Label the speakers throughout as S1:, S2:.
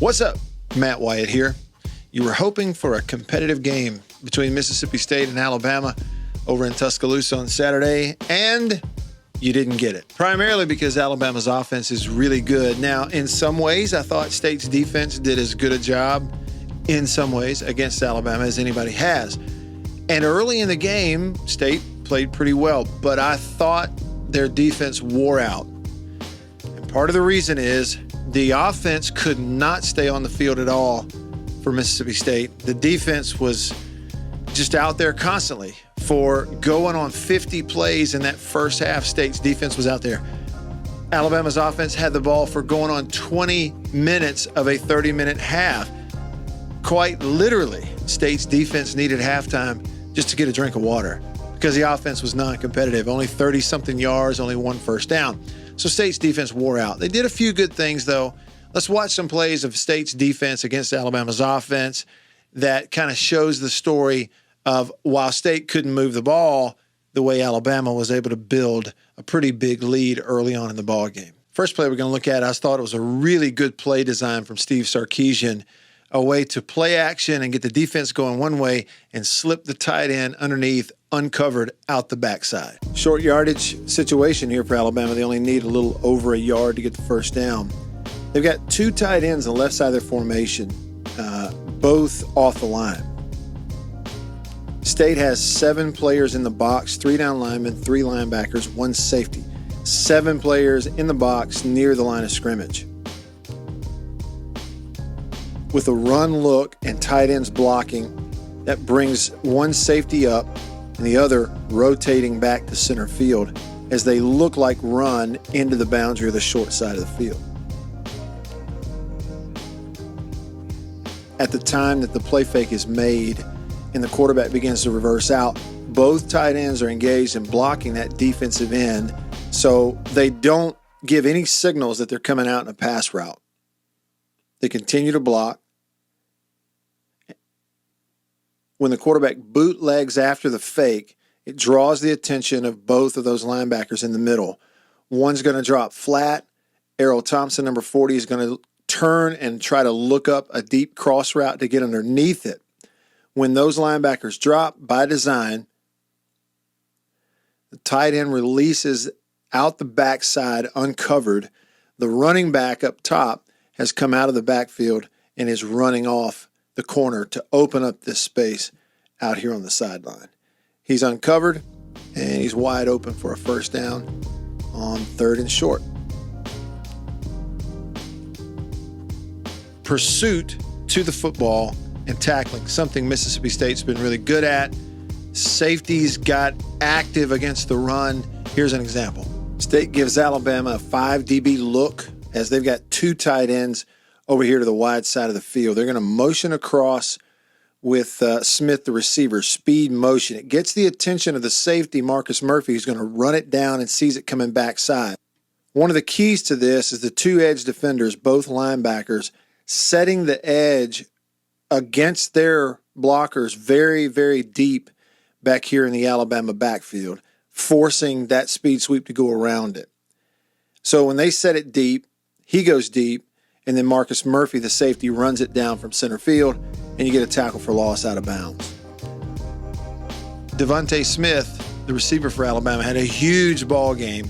S1: What's up? Matt Wyatt here. You were hoping for a competitive game between Mississippi State and Alabama over in Tuscaloosa on Saturday, and you didn't get it. Primarily because Alabama's offense is really good. Now, in some ways, I thought State's defense did as good a job in some ways against Alabama as anybody has. And early in the game, State played pretty well, but I thought their defense wore out. And part of the reason is the offense could not stay on the field at all for Mississippi State. The defense was just out there constantly. For going on 50 plays in that first half, State's defense was out there. Alabama's offense had the ball for going on 20 minutes of a 30-minute half. Quite literally, State's defense needed halftime just to get a drink of water because the offense was non-competitive. Only 30-something yards, only one first down. So State's defense wore out. They did a few good things, though. Let's watch some plays of State's defense against Alabama's offense that kind of shows the story of while State couldn't move the ball, the way Alabama was able to build a pretty big lead early on in the ball game. First play we're going to look at, I thought it was a really good play design from Steve Sarkisian, a way to play action and get the defense going one way and slip the tight end underneath, uncovered out the backside. Short yardage situation here for Alabama. They only need a little over a yard to get the first down. They've got two tight ends on the left side of their formation, both off the line. State has 7 players in the box, 3 down linemen, 3 linebackers, 1 safety. 7 players in the box near the line of scrimmage. With a run look and tight ends blocking, that brings one safety up and the other rotating back to center field as they look like run into the boundary of the short side of the field. At the time that the play fake is made and the quarterback begins to reverse out, both tight ends are engaged in blocking that defensive end, so they don't give any signals that they're coming out in a pass route. They continue to block. When the quarterback bootlegs after the fake, it draws the attention of both of those linebackers in the middle. One's going to drop flat. Errol Thompson, number 40, is going to turn and try to look up a deep cross route to get underneath it. When those linebackers drop, by design, the tight end releases out the backside uncovered. The running back up top has come out of the backfield and is running off the corner to open up this space out here on the sideline. He's uncovered, and he's wide open for a first down on 3rd and short. Pursuit to the football and tackling, something Mississippi State's been really good at. Safeties got active against the run. Here's an example. State gives Alabama a 5 DB look as they've got 2 tight ends over here to the wide side of the field. They're going to motion across with Smith, the receiver, speed motion. It gets the attention of the safety, Marcus Murphy, who's going to run it down and sees it coming backside. One of the keys to this is the 2 edge defenders, both linebackers, setting the edge against their blockers very, very deep back here in the Alabama backfield, forcing that speed sweep to go around it. So when they set it deep, he goes deep, and then Marcus Murphy, the safety, runs it down from center field, and you get a tackle for loss out of bounds. Devontae Smith, the receiver for Alabama, had a huge ball game,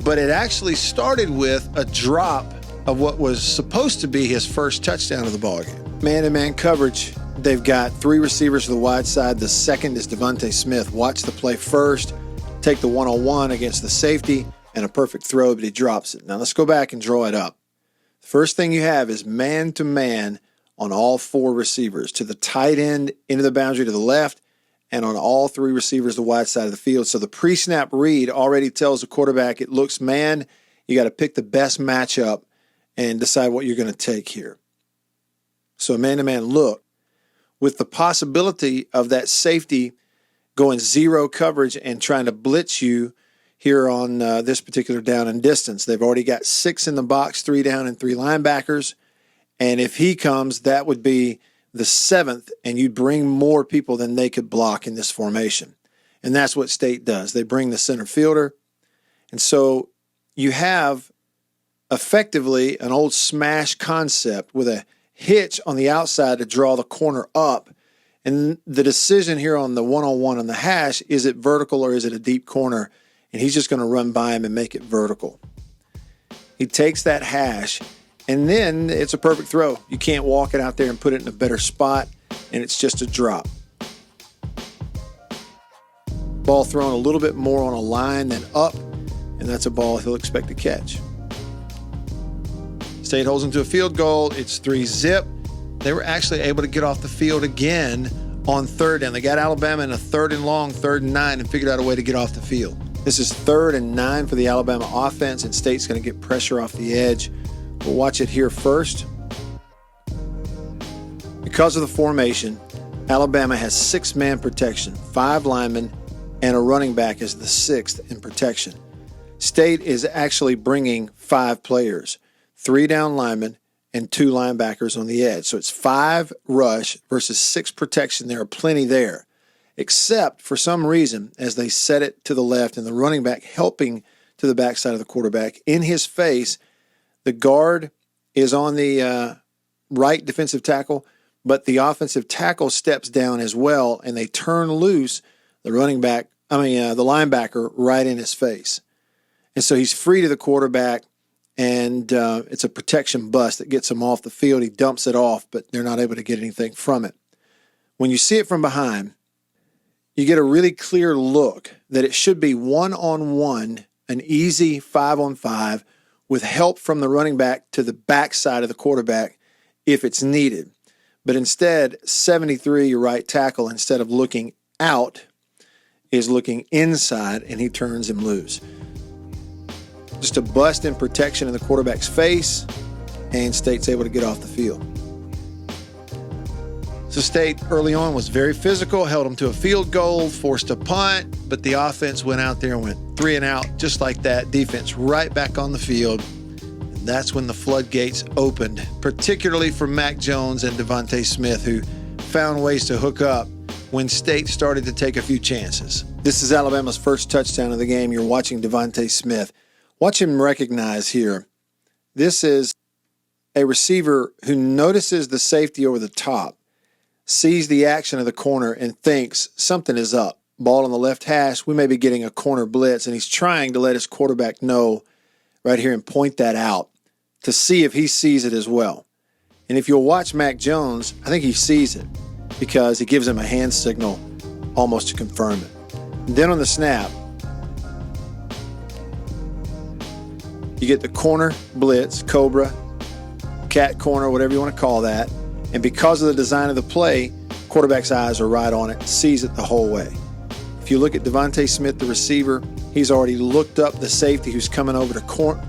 S1: but it actually started with a drop of what was supposed to be his first touchdown of the ball game. Man-to-man coverage, they've got 3 receivers to the wide side. The second is Devontae Smith. Watch the play first, take the one-on-one against the safety, and a perfect throw, but he drops it. Now let's go back and draw it up. First thing you have is man-to-man on all 4 receivers, to the tight end into the boundary to the left, and on all 3 receivers the wide side of the field. So the pre-snap read already tells the quarterback it looks man. You got to pick the best matchup and decide what you're going to take here. So a man-to-man look with the possibility of that safety going 0 coverage and trying to blitz you here on this particular down and distance. They've already got 6 in the box, 3 down and 3 linebackers. And if he comes, that would be the 7th, and you'd bring more people than they could block in this formation. And that's what State does. They bring the center fielder. And so you have effectively an old smash concept with a hitch on the outside to draw the corner up. And the decision here on the one-on-one on the hash, is it vertical or is it a deep corner? And he's just going to run by him and make it vertical. He takes that hash, and then it's a perfect throw. You can't walk it out there and put it in a better spot, and it's just a drop. Ball thrown a little bit more on a line than up, and that's a ball he'll expect to catch. State holds him to a field goal. It's 3-zip. They were actually able to get off the field again on third down. They got Alabama in a 3rd and long, 3rd and 9, and figured out a way to get off the field. This is 3rd and 9 for the Alabama offense, and State's going to get pressure off the edge. We'll watch it here first. Because of the formation, Alabama has 6-man protection, 5 linemen, and a running back is the 6th in protection. State is actually bringing 5 players, 3 down linemen, and 2 linebackers on the edge. So it's 5 rush versus 6 protection. There are plenty there, except for some reason, as they set it to the left and the running back helping to the backside of the quarterback, in his face, the guard is on the right defensive tackle, but the offensive tackle steps down as well, and they turn loose the linebacker right in his face. And so he's free to the quarterback, and it's a protection bust that gets him off the field. He dumps it off, but they're not able to get anything from it. When you see it from behind, you get a really clear look that it should be 1-on-1, an easy 5-on-5, with help from the running back to the backside of the quarterback if it's needed. But instead, 73, your right tackle, instead of looking out, is looking inside, and he turns him loose. Just a bust in protection in the quarterback's face, and State's able to get off the field. So State early on was very physical, held them to a field goal, forced a punt, but the offense went out there and went 3 and out just like that. Defense right back on the field. And that's when the floodgates opened, particularly for Mac Jones and DeVonta Smith, who found ways to hook up when State started to take a few chances. This is Alabama's first touchdown of the game. You're watching DeVonta Smith. Watch him recognize here. This is a receiver who notices the safety over the top, sees the action of the corner, and thinks something is up. Ball on the left hash, we may be getting a corner blitz, and he's trying to let his quarterback know right here and point that out to see if he sees it as well. And if you'll watch Mac Jones, I think he sees it because he gives him a hand signal almost to confirm it. And then on the snap, you get the corner blitz, cobra, cat corner, whatever you want to call that. And because of the design of the play, quarterback's eyes are right on it, sees it the whole way. If you look at DeVonta Smith, the receiver, he's already looked up the safety who's coming over to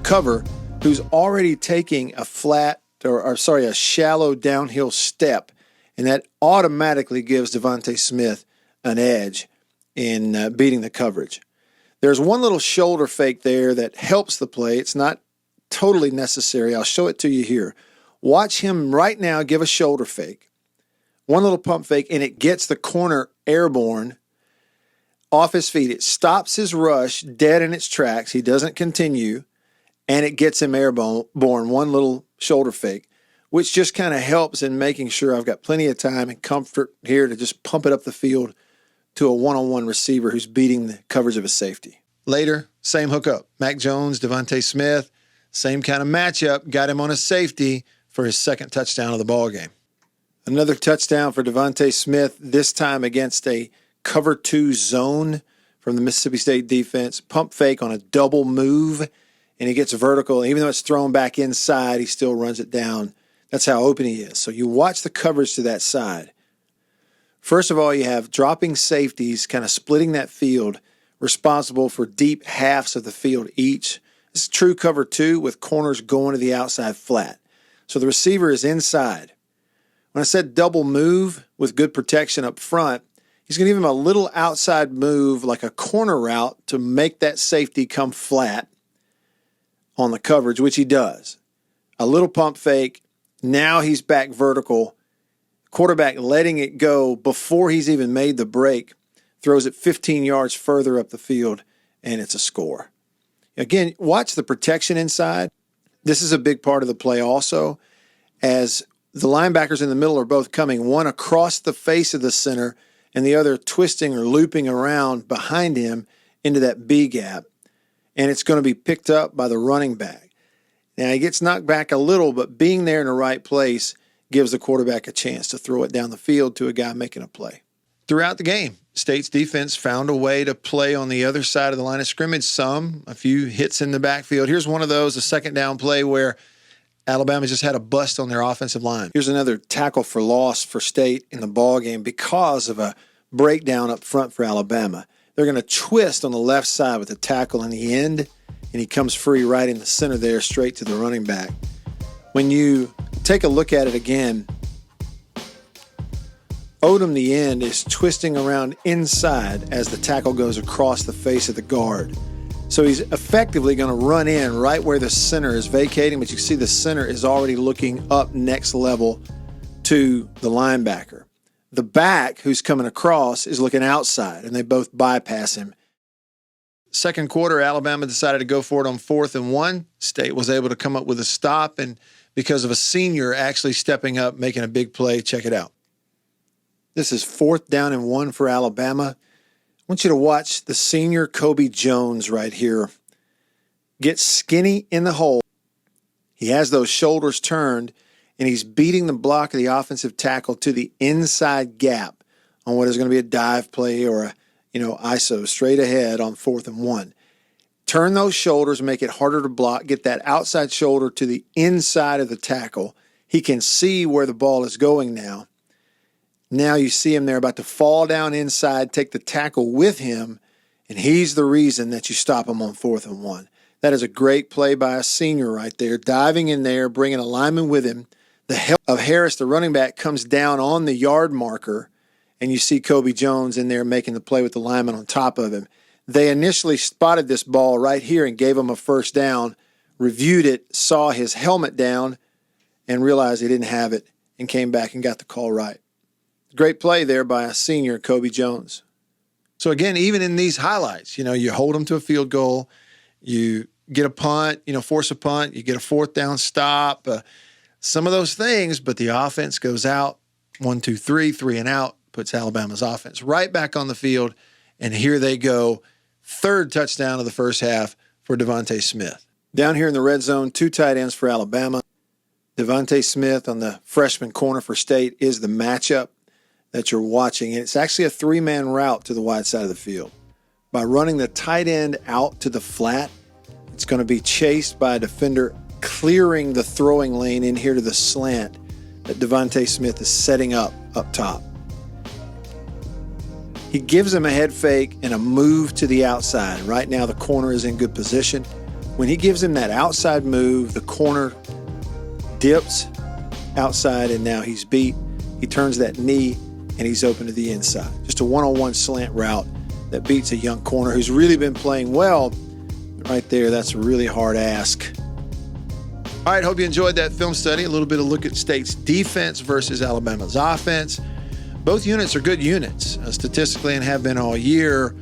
S1: cover, who's already taking a shallow downhill step. And that automatically gives DeVonta Smith an edge in beating the coverage. There's one little shoulder fake there that helps the play. It's not totally necessary. I'll show it to you here. Watch him right now give a shoulder fake. One little pump fake, and it gets the corner airborne off his feet. It stops his rush dead in its tracks. He doesn't continue, and it gets him airborne. One little shoulder fake, which just kind of helps in making sure I've got plenty of time and comfort here to just pump it up the field to a one-on-one receiver who's beating the coverage of a safety. Later, same hookup. Mac Jones, DeVonta Smith, same kind of matchup. Got him on a safety for his second touchdown of the ball game. Another touchdown for DeVonta Smith, this time against a cover 2 zone from the Mississippi State defense. Pump fake on a double move, and he gets vertical. Even though it's thrown back inside, he still runs it down. That's how open he is. So you watch the coverage to that side. First of all, you have dropping safeties kind of splitting that field, responsible for deep halves of the field each. It's true cover 2 with corners going to the outside flat. So the receiver is inside. When I said double move with good protection up front, he's going to give him a little outside move like a corner route to make that safety come flat on the coverage, which he does. A little pump fake. Now he's back vertical. Quarterback letting it go before he's even made the break, throws it 15 yards further up the field, and it's a score. Again, watch the protection inside. This is a big part of the play also, as the linebackers in the middle are both coming, one across the face of the center and the other twisting or looping around behind him into that B gap. And it's going to be picked up by the running back. Now, he gets knocked back a little, but being there in the right place gives the quarterback a chance to throw it down the field to a guy making a play. Throughout the game, State's defense found a way to play on the other side of the line of scrimmage a few hits in the backfield. Here's one of those, a second down play where Alabama just had a bust on their offensive line. Here's another tackle for loss for State in the ball game because of a breakdown up front for Alabama. They're going to twist on the left side with the tackle in the end, and he comes free right in the center there, straight to the running back. When you take a look at it again, Odom, the end, is twisting around inside as the tackle goes across the face of the guard. So he's effectively going to run in right where the center is vacating, but you see the center is already looking up next level to the linebacker. The back, who's coming across, is looking outside, and they both bypass him. Second quarter, Alabama decided to go for it on 4th and 1. State was able to come up with a stop, and because of a senior actually stepping up, making a big play. Check it out. This is 4th down and 1 for Alabama. I want you to watch the senior Kobe Jones right here get skinny in the hole. He has those shoulders turned, and he's beating the block of the offensive tackle to the inside gap on what is going to be a dive play or a ISO straight ahead on 4th and 1. Turn those shoulders, make it harder to block, get that outside shoulder to the inside of the tackle. He can see where the ball is going now. Now you see him there about to fall down inside, take the tackle with him, and he's the reason that you stop him on 4th and 1. That is a great play by a senior right there, diving in there, bringing a lineman with him. The help of Harris, the running back, comes down on the yard marker, and you see Kobe Jones in there making the play with the lineman on top of him. They initially spotted this ball right here and gave him a first down, reviewed it, saw his helmet down, and realized he didn't have it, and came back and got the call right. Great play there by a senior, Kobe Jones. So again, even in these highlights, you hold them to a field goal, you get a punt, force a punt, you get a 4th down stop, some of those things, but the offense goes out, 1, 2, 3, 3 and out, puts Alabama's offense right back on the field, and here they go. 3rd touchdown of the first half for DeVonta Smith. Down here in the red zone, 2 tight ends for Alabama. DeVonta Smith on the freshman corner for State is the matchup that you're watching, and it's actually a 3-man route to the wide side of the field. By running the tight end out to the flat, it's going to be chased by a defender clearing the throwing lane in here to the slant that DeVonta Smith is setting up top. He gives him a head fake and a move to the outside. Right now the corner is in good position. When he gives him that outside move, the corner dips outside, and now he's beat. He turns that knee, and he's open to the inside. Just a one-on-one slant route that beats a young corner who's really been playing well. Right there, that's a really hard ask. All right, hope you enjoyed that film study. A little bit of look at State's defense versus Alabama's offense. Both units are good units, statistically, and have been all year.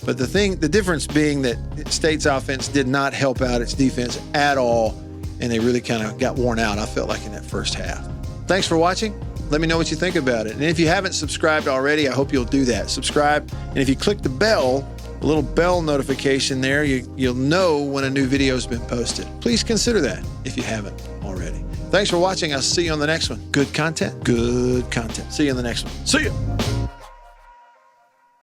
S1: But the difference being that State's offense did not help out its defense at all, and they really kind of got worn out, I felt like, in that first half. Thanks for watching. Let me know what you think about it. And if you haven't subscribed already, I hope you'll do that. Subscribe, and if you click the bell, a little bell notification there, you'll know when a new video has been posted. Please consider that if you haven't already. Thanks for watching. I'll see you on the next one. Good content. See you on the next one. See ya.